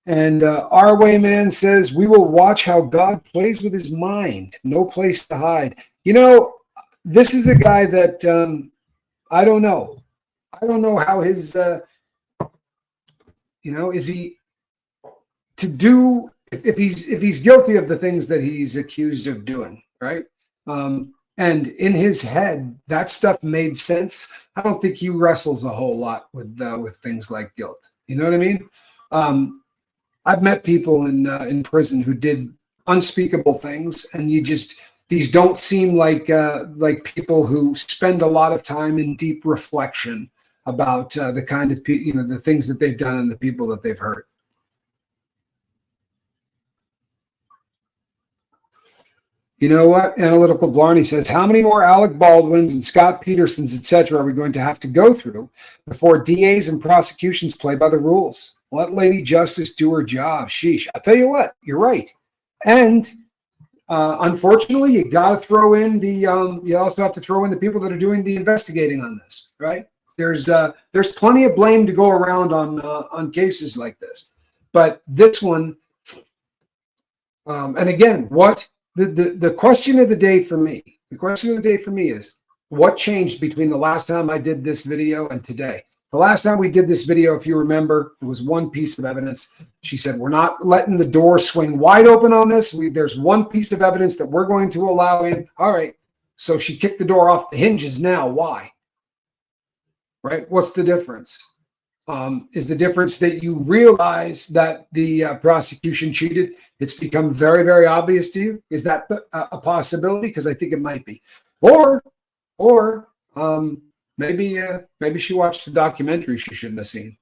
And Our Way Man says, we will watch how God plays with his mind. No place to hide. You know, this is a guy that I don't know. I don't know how his, is he to do, if he's guilty of the things that he's accused of doing, right? And in his head, that stuff made sense. I don't think he wrestles a whole lot with things like guilt. You know what I mean? I've met people in prison who did unspeakable things, and these don't seem like people who spend a lot of time in deep reflection about the kind of the things that they've done and the people that they've hurt. You know what? Analytical Blarney says, how many more Alec Baldwins and Scott Petersons, etc., are we going to have to go through before DAs and prosecutions play by the rules? Let Lady Justice do her job. Sheesh. I'll tell you what, you're right. And unfortunately, you got to throw in you also have to throw in the people that are doing the investigating on this, right? There's plenty of blame to go around on cases like this. But this one, and again, what the question of the day for me, is what changed between the last time I did this video and today? The last time we did this video, if you remember, there was one piece of evidence. She said, we're not letting the door swing wide open on this. There's one piece of evidence that we're going to allow in. All right. So she kicked the door off the hinges now. Why? Right? What's the difference? Is the difference that you realize that the prosecution cheated? It's become very, very obvious to you. Is that a possibility? Because I think it might be. Or maybe she watched a documentary she shouldn't have seen.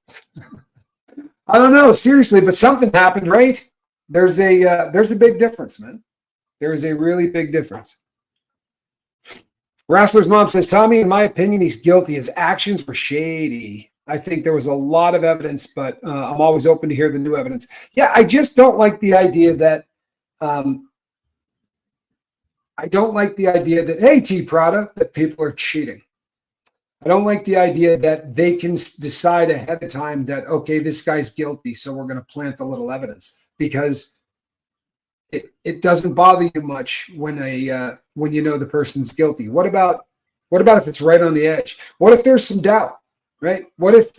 I don't know, seriously, but something happened, right? There's a big difference, man. There is a really big difference. Wrestler's mom says, Tommy, in my opinion, he's guilty. His actions were shady. I think there was a lot of evidence, but I'm always open to hear the new evidence. Yeah, I just don't like the idea that hey, T Prada, that people are cheating. I don't like the idea that they can decide ahead of time that, okay, this guy's guilty, so we're going to plant a little evidence, because it doesn't bother you much when you know the person's guilty. What about if it's right on the edge? What if there's some doubt, right? What if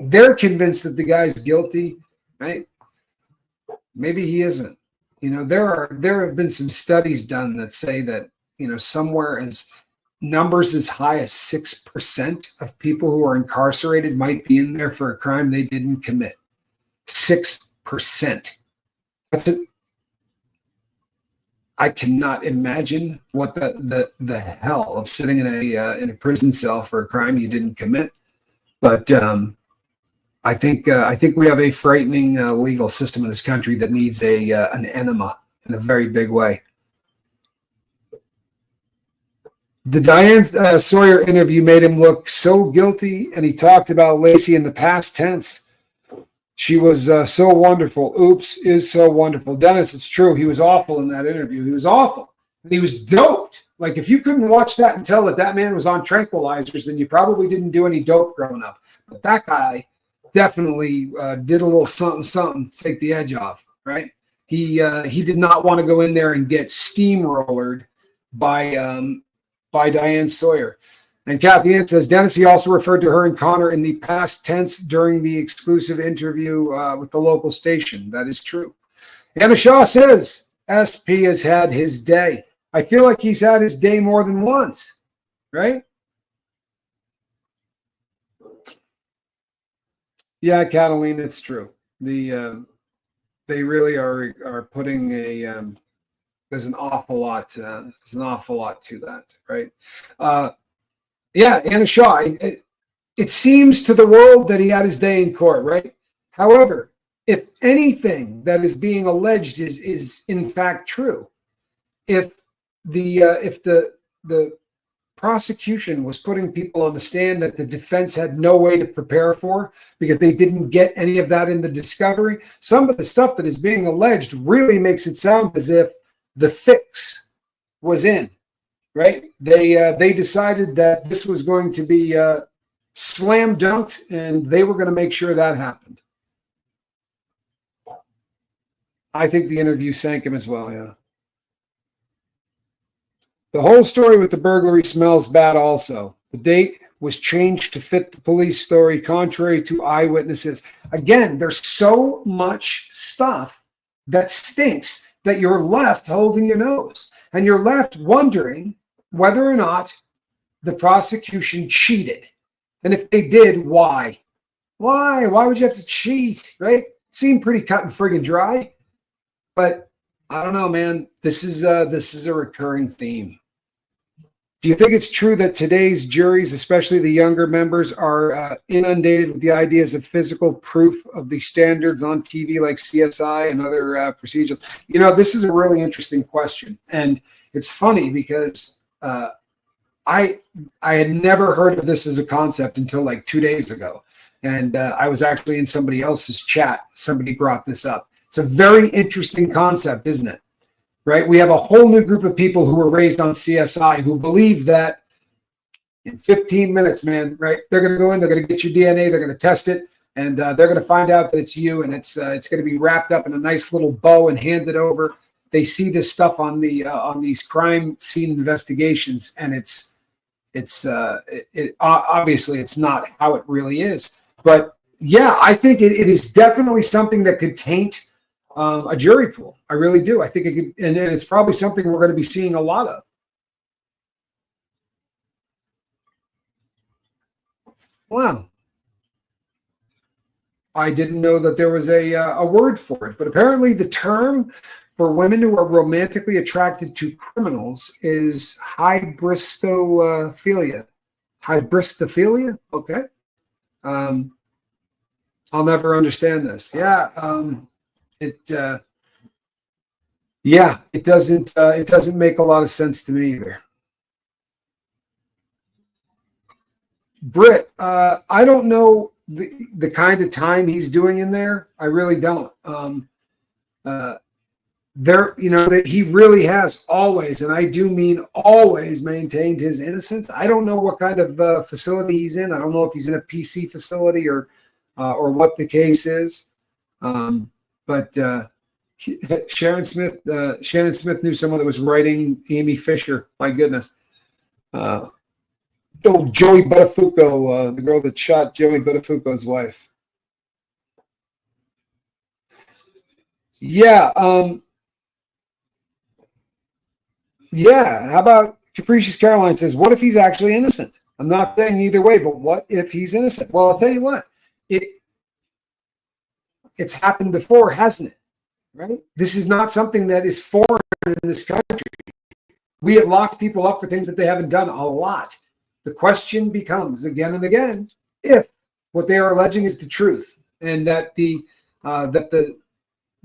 they're convinced that the guy's guilty, right? Maybe he isn't. There have been some studies done that say that, somewhere as numbers as high as 6% of people who are incarcerated might be in there for a crime they didn't commit. 6%. That's it. I cannot imagine what the hell of sitting in a prison cell for a crime you didn't commit. But I think we have a frightening legal system in this country that needs an enema in a very big way. The Diane Sawyer interview made him look so guilty, and he talked about Lacey in the past tense. She was so wonderful. Oops, is so wonderful. Dennis, it's true. He was awful in that interview. He was awful. And he was doped. Like, if you couldn't watch that and tell that man was on tranquilizers, then you probably didn't do any dope growing up. But that guy definitely did a little something to take the edge off, right? He did not want to go in there and get steamrollered by Diane Sawyer. And Kathy Ann says, Dennis, he also referred to her and Connor in the past tense during the exclusive interview with the local station. That is true. Anna Shaw says, SP has had his day. I feel like he's had his day more than once, right? Yeah, Catalina, it's true. They really are putting there's an awful lot to that, right? Yeah, Anna Shaw, it seems to the world that he had his day in court, right? However, if anything that is being alleged is in fact true, if the prosecution was putting people on the stand that the defense had no way to prepare for because they didn't get any of that in the discovery, some of the stuff that is being alleged really makes it sound as if the fix was in. Right? They decided that this was going to be slam dunked, and they were going to make sure that happened. I think the interview sank him as well, yeah. The whole story with the burglary smells bad also. The date was changed to fit the police story, contrary to eyewitnesses. Again, there's so much stuff that stinks that you're left holding your nose, and you're left wondering whether or not the prosecution cheated. And if they did, why? Why? Why would you have to cheat, right? Seemed pretty cut and friggin' dry. But I don't know, man. This is a recurring theme. Do you think it's true that today's juries, especially the younger members, are inundated with the ideas of physical proof of the standards on TV like CSI and other procedures? This is a really interesting question. And it's funny because I had never heard of this as a concept until like 2 days ago. And I was actually in somebody else's chat. Somebody brought this up. It's a very interesting concept, isn't it? Right? We have a whole new group of people who were raised on CSI who believe that in 15 minutes, man, right? They're going to go in, they're going to get your DNA, they're going to test it, and they're going to find out that it's you, and it's going to be wrapped up in a nice little bow and handed over. They see this stuff on these crime scene investigations, and it's obviously it's not how it really is. But yeah, I think it is definitely something that could taint a jury pool. I really do. I think it could, and it's probably something we're going to be seeing a lot of. Wow. I didn't know that there was a word for it, but apparently the term for women who are romantically attracted to criminals is hybristophilia. Hybristophilia? Okay. Um, I'll never understand this. Yeah. It. Yeah. It doesn't. It doesn't make a lot of sense to me either. Britt, I don't know the kind of time he's doing in there. I really don't. Uh, there, that he really has always, and I do mean always, maintained his innocence. I don't know what kind of facility he's in. I don't know if he's in a PC facility or what the case is. But Shannon Smith knew someone that was writing Amy Fisher. My goodness. Old Joey Buttafuoco, the girl that shot Joey Buttafuoco's wife. Yeah. Yeah. How about Capricious Caroline says, what if he's actually innocent? I'm not saying either way, but what if he's innocent? Well, I'll tell you what, it's happened before, hasn't it? Right? This is not something that is foreign in this country. We have locked people up for things that they haven't done a lot. The question becomes again and again if what they are alleging is the truth and that the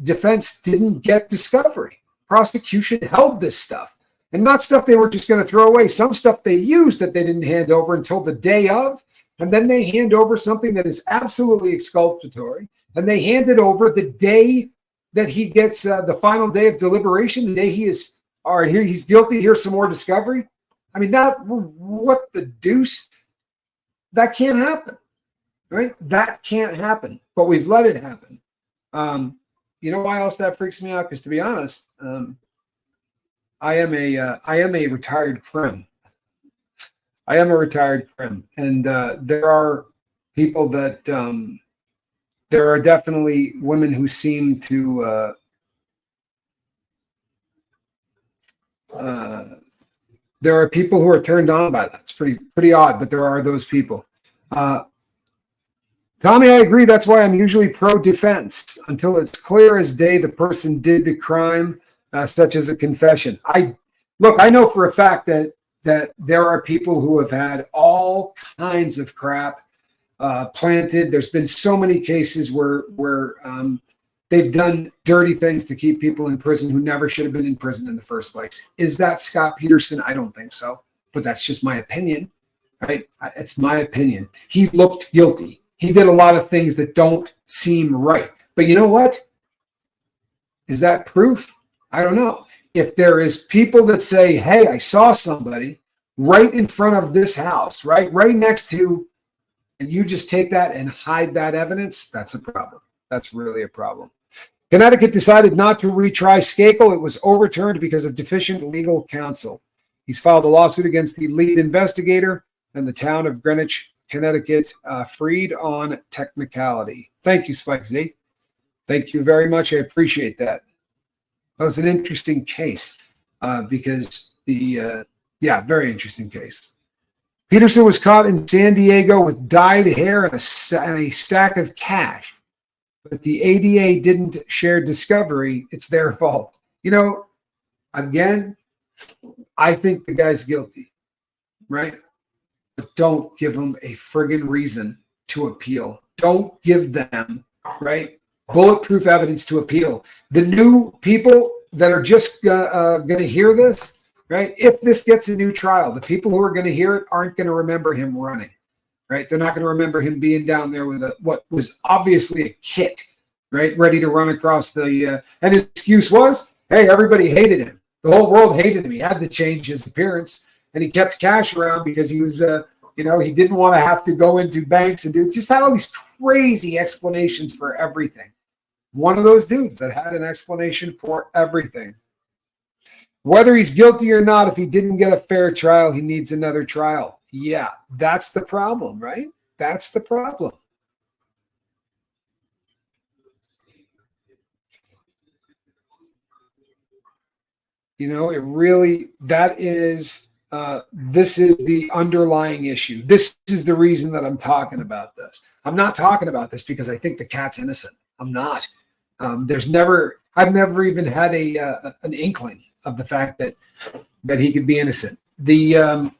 defense didn't get discovery. Prosecution held this stuff, and not stuff they were just going to throw away. Some stuff they used that they didn't hand over until the day of, and then they hand over something that is absolutely exculpatory, and they hand it over the day that he gets the final day of deliberation, the day he is, all right, here he's guilty, here's some more discovery. I mean, what the deuce? That can't happen, right? That can't happen, but we've let it happen. You know why else that freaks me out? Because to be honest, I am a retired crim. I am a retired crim, and there are people that there are definitely women who seem to there are people who are turned on by that. It's pretty odd, but there are those people. Tommy, I agree. That's why I'm usually pro-defense until it's clear as day the person did the crime, such as a confession. I know for a fact that there are people who have had all kinds of crap planted. There's been so many cases where they've done dirty things to keep people in prison who never should have been in prison in the first place. Is that Scott Peterson? I don't think so, but that's just my opinion, right? It's my opinion. He looked guilty. He did a lot of things that don't seem right. But you know what? Is that proof? I don't know. If there is people that say, hey, I saw somebody right in front of this house, right next to, and you just take that and hide that evidence, that's a problem. That's really a problem. Connecticut decided not to retry Skakel. It was overturned because of deficient legal counsel. He's filed a lawsuit against the lead investigator, and the town of Greenwich, Connecticut, freed on technicality. Thank you, Spike Z. Thank you very much. I appreciate that. That was an interesting case because very interesting case. Peterson was caught in San Diego with dyed hair and a stack of cash. But if the ADA didn't share discovery, it's their fault. Again, I think the guy's guilty, right? But don't give them a friggin' reason to appeal. Don't give them, right, bulletproof evidence to appeal. The new people that are just going to hear this, right, if this gets a new trial, the people who are going to hear it aren't going to remember him running, right? They're not going to remember him being down there with what was obviously a kit, right, ready to run across the and his excuse was, hey, everybody hated him. The whole world hated him. He had to change his appearance, and he kept cash around because he was, he didn't want to have to go into banks and just had all these crazy explanations for everything. One of those dudes that had an explanation for everything. Whether he's guilty or not, if he didn't get a fair trial, he needs another trial. Yeah, that's the problem, right? That's the problem. It really, that is this is the underlying issue. This is the reason that I'm talking about this. I'm not talking about this because I think the cat's innocent. I'm not. I've never even had an inkling of the fact that he could be innocent. The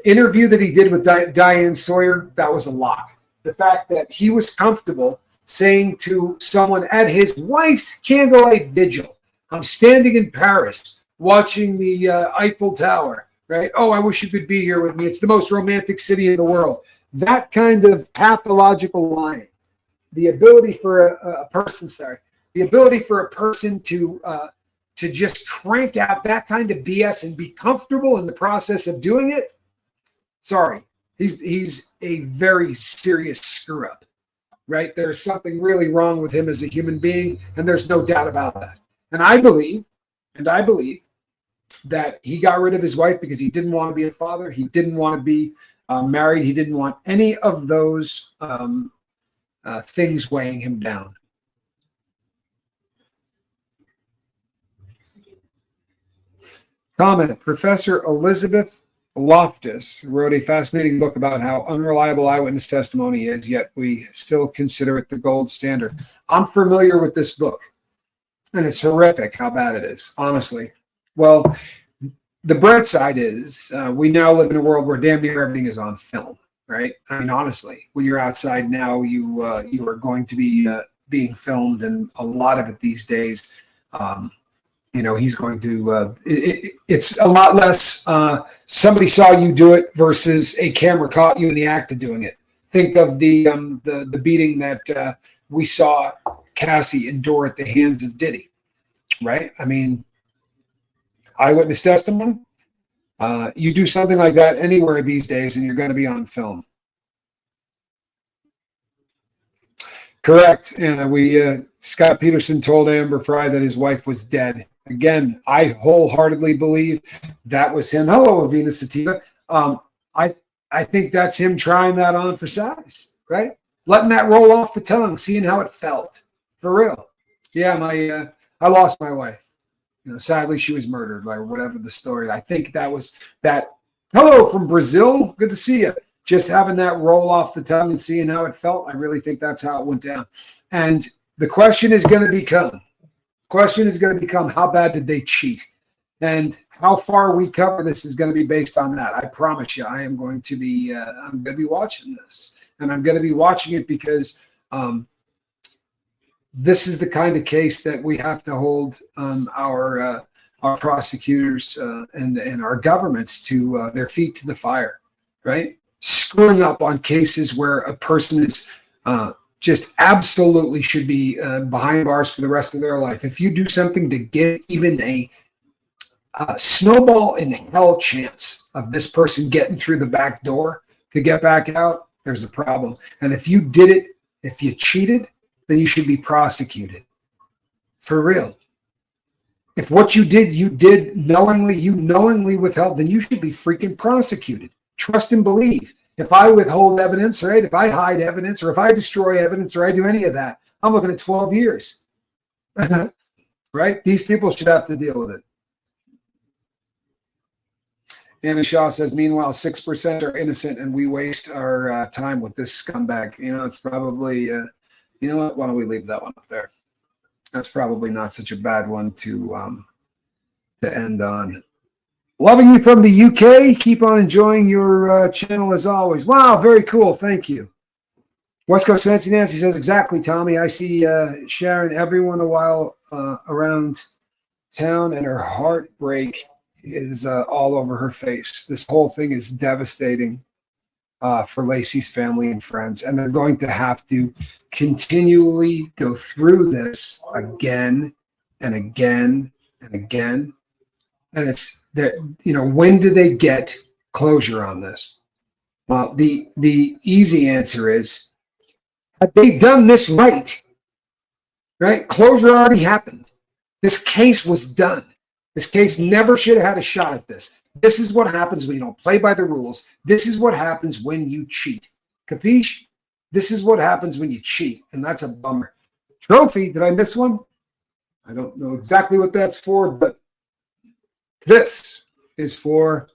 interview that he did with Diane Sawyer, that was a lie. The fact that he was comfortable saying to someone at his wife's candlelight vigil, I'm standing in Paris watching the Eiffel Tower, right? Oh, I wish you could be here with me. It's the most romantic city in the world. That kind of pathological lying, the ability for a person to just crank out that kind of BS and be comfortable in the process of doing it. Sorry, he's a very serious screw up, right? There's something really wrong with him as a human being, and there's no doubt about that. And I believe that he got rid of his wife because he didn't want to be a father. He didn't want to be married. He didn't want any of those things weighing him down. Comment. Professor Elizabeth Loftus wrote a fascinating book about how unreliable eyewitness testimony is, yet we still consider it the gold standard. I'm familiar with this book, and it's horrific how bad it is, honestly. Well, the bright side is we now live in a world where damn near everything is on film, right? I mean, honestly, when you're outside now, you are going to be being filmed, and a lot of it these days, he's going to. It's a lot less. Somebody saw you do it versus a camera caught you in the act of doing it. Think of the beating that we saw Cassie endure at the hands of Diddy, right? I mean, eyewitness testimony. You do something like that anywhere these days, and you're going to be on film. Correct. And Scott Peterson told Amber Fry that his wife was dead. Again, I wholeheartedly believe that was him. Hello, Avina Sativa. I think that's him trying that on for size, right? Letting that roll off the tongue, seeing how it felt. For real. Yeah, I lost my wife. Sadly, she was murdered by whatever the story. I think that was that. Hello from Brazil. Good to see you. Just having that roll off the tongue and seeing how it felt. I really think that's how it went down. And the question is going to become, how bad did they cheat? And how far we cover this is going to be based on that. I promise you, I'm going to be watching this. And I'm going to be watching it because this is the kind of case that we have to hold our prosecutors and our governments to their feet to the fire, right? Screwing up on cases where a person is just absolutely should be behind bars for the rest of their life. If you do something to get even a snowball in hell chance of this person getting through the back door to get back out, there's a problem. And if you did it, if you cheated, then you should be prosecuted. For real. If what you did knowingly, you knowingly withheld, then you should be freaking prosecuted. Trust and believe. If I withhold evidence, right? If I hide evidence, or if I destroy evidence, or I do any of that, I'm looking at 12 years. Right? These people should have to deal with it. Anna Shaw says, meanwhile, 6% are innocent, and we waste our time with this scumbag. It's probably, you know what? Why don't we leave that one up there? That's probably not such a bad one to end on. Loving you from the UK. Keep on enjoying your channel as always. Wow, very cool. Thank you. West Coast Fancy Nancy says, exactly, Tommy. I see Sharon every once in a while around town, and her heartbreak is all over her face. This whole thing is devastating for Lacey's family and friends, and they're going to have to continually go through this again and again and again. And it's that, when do they get closure on this? Well, the easy answer is, have they done this right? Right? Closure already happened. This case was done. This case never should have had a shot at this. This is what happens when you don't play by the rules. This is what happens when you cheat. Capiche? This is what happens when you cheat, and that's a bummer. Trophy, did I miss one? I don't know exactly what that's for, but this is for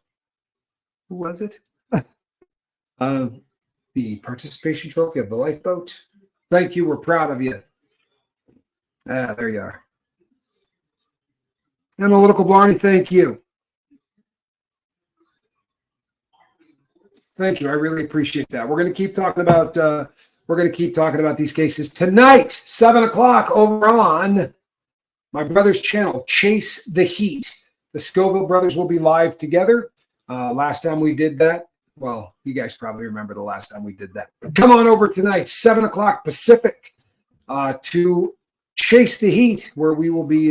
Who was it? The participation trophy of the lifeboat. Thank you. We're proud of you. There you are. Analytical Blarney, thank you. Thank you. I really appreciate that. We're going to keep talking about these cases tonight, 7 o'clock over on my brother's channel, Chase the Heat. The Scoville brothers will be live together. Last time we did that, well, you guys probably remember the last time we did that. But come on over tonight, 7 o'clock Pacific, to Chase the Heat, where we will be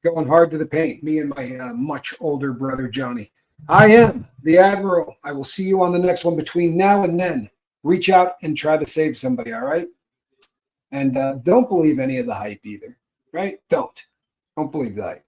going hard to the paint, me and my much older brother, Johnny. I am the Admiral. I will see you on the next one. Between now and then, reach out and try to save somebody, all right? And don't believe any of the hype either, right? Don't believe the hype.